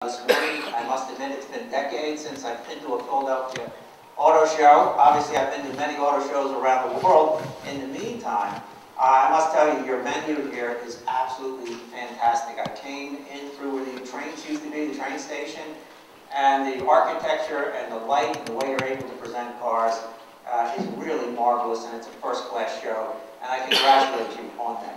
This morning, I must admit it's been decades since I've been to a Philadelphia auto show. Obviously, I've been to many auto shows around the world. In the meantime, I must tell you, your menu here is absolutely fantastic. I came in through where the trains used to be, the train station, and the architecture and the light and the way you're able to present cars is really marvelous, and it's a first-class show, and I congratulate you on that.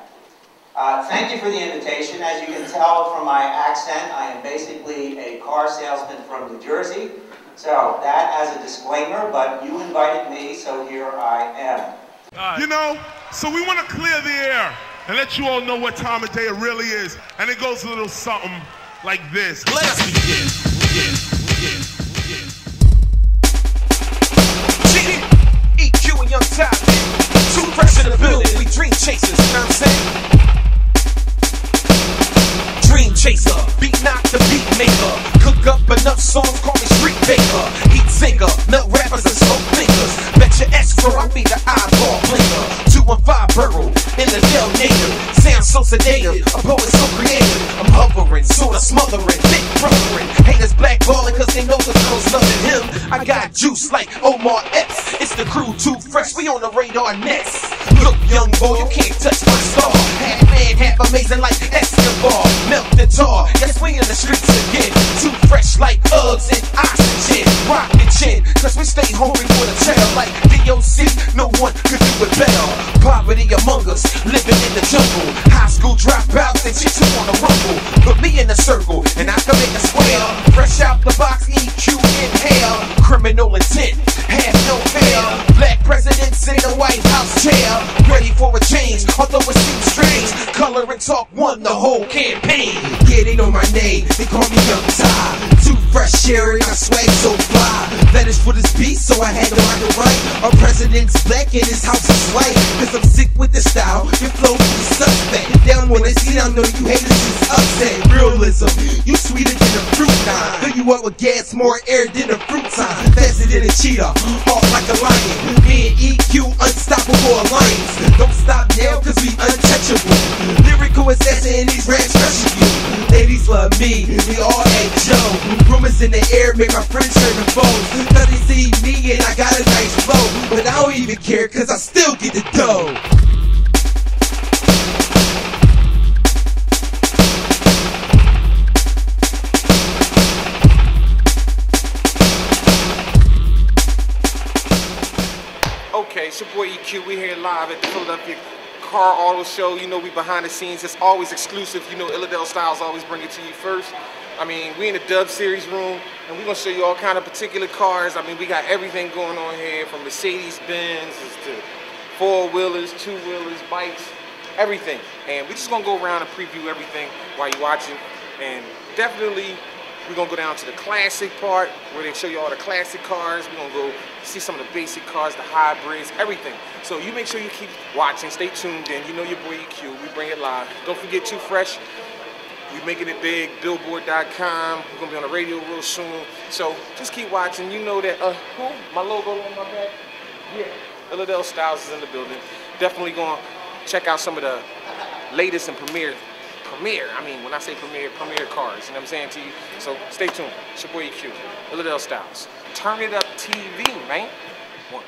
Thank you for the invitation. As you can tell from my accent, I am basically a car salesman from New Jersey. So that as a disclaimer, but you invited me, so here I am. You know, so we want to clear the air and let you all know what time of day it really is. And it goes a little something like this. Let's begin. EQ and Young Top, too fresh in the building. We dream chasers, you know what I'm saying? Dream chaser, beat knock the beat maker. Cook up enough songs, call me street baker. Heat singer, melt rappers and smoke thinkers. Bet your escrow, I'll be the eyeball blinker. 215 burrow, in the Del native. Sound so sedative, a poet so creative. I'm hovering, sorta smothering, thick brothering. Haters blackballing cause they know the girls loving him. I got juice like Omar Epps. It's the crew, too fresh, we on the radar next. Look, young boy, you can't touch my star. Half man, half amazing like Escobar. Melt the tar, yes, we in the streets again. Too fresh like Uggs and oxygen. Rock the chin, cause we stay hungry for the tail. Like DOC, no one could do it better. Poverty among us, living in the jungle. High school dropouts and chicks who wanna rumble. Put me in a circle, and I can make a square. Fresh out the box, EQ inhale. Criminal intent, have no fear. Black presidents in the White House chair. Ready for a change, although it seems strange. Color and talk won the whole campaign. Yeah, they know my name, they call me Young Ty. Too fresh sharing, I swag so fly. That is for this beat, so I had to find it right. Our president's black and his house is white. Cause I'm sick with the style, your flow is suspect. Down when they see, I know you haters is upset. Realism, you sweeter than a fruit nine. Fill you up with gas, more air than a fruit time. Faster than a cheetah, hard like a lion. Me and EQ, unstoppable alliance. Don't stop now, cause we untouchable. Lyrical assassin, these raps crushing you. Ladies love me, we all ain't Joe. Rumors in the air make my friends turn to foes. Cause they see me and I got a nice flow. But I don't even care, cause I still get the dough. Okay, it's your boy EQ. We here live at the Philadelphia Car Auto Show. You know we behind the scenes. It's always exclusive. You know illadelStyles always bring it to you first. I mean, we in the Dub Series room, and we're gonna show you all kind of particular cars. I mean, we got everything going on here, from Mercedes-Benz to four-wheelers, two-wheelers, bikes, everything. And we're just gonna go around and preview everything while you're watching. And definitely, we're gonna go down to the classic part where they show you all the classic cars. We're gonna go see some of the basic cars, the hybrids, everything. So you make sure you keep watching, stay tuned in. You know your boy EQ, we bring it live. Don't forget Too Fresh, we making it big, billboard.com. We're gonna be on the radio real soon. So just keep watching. You know that, my logo on my back? Yeah, illadelStyles is in the building. Definitely gonna check out some of the latest and premier, I mean, when I say premier cars, you know what I'm saying to you? So stay tuned. It's your boy EQ, illadelStyles. Turn it up TV, man. One.